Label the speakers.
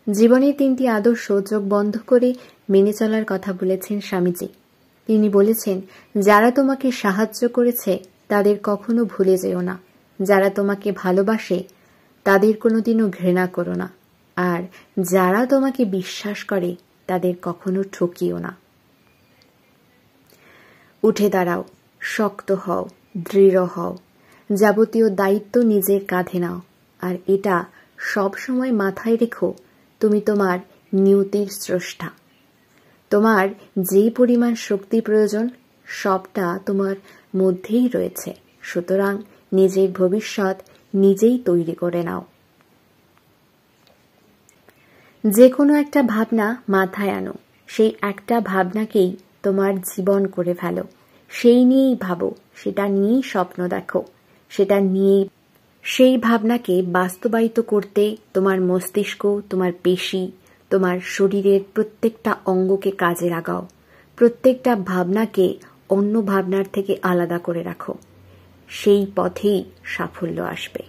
Speaker 1: জীবনের 3টি আদর্শ চোখ বন্ধ করে মেনে চলার কথা বলেছেন স্বামীজি। তিনি বলেছেন, যারা তোমাকে সাহায্য করেছে তাদের কখনো ভুলে যেও না, যারা তোমাকে ভালোবাসে তাদের কোনোদিনও ঘৃণা করো না, আর যারা তোমাকে বিশ্বাস করে তাদের কখনো ঠকিও না। উঠে দাঁড়াও, শক্ত হও, দৃঢ় হও, যাবতীয় দায়িত্ব নিজের কাঁধে নাও, আর এটা সব সময় মাথায় রেখো, তুমি তোমার নিয়তির স্রষ্টা। তোমার যে পরিমাণ শক্তি প্রয়োজন সবটা তোমার মধ্যেই রয়েছে, সুতরাং নিজের ভবিষ্যৎ নিজেই তৈরি করে নাও। যে কোনো একটা ভাবনা মাথায় আনো, সেই একটা ভাবনাকেই তোমার জীবন করে ফেলো, সেই নিয়েই ভাবো, সেটা নিয়েই স্বপ্ন দেখো, সেটা নিয়েই সেই ভাবনাকে বাস্তবায়িত করতে তোমার মস্তিষ্ক, তোমার পেশি, তোমার শরীরের প্রত্যেকটা অঙ্গকে কাজে লাগাও। প্রত্যেকটা ভাবনাকে অন্য ভাবনার থেকে আলাদা করে রাখো, সেই পথেই সাফল্য আসবে।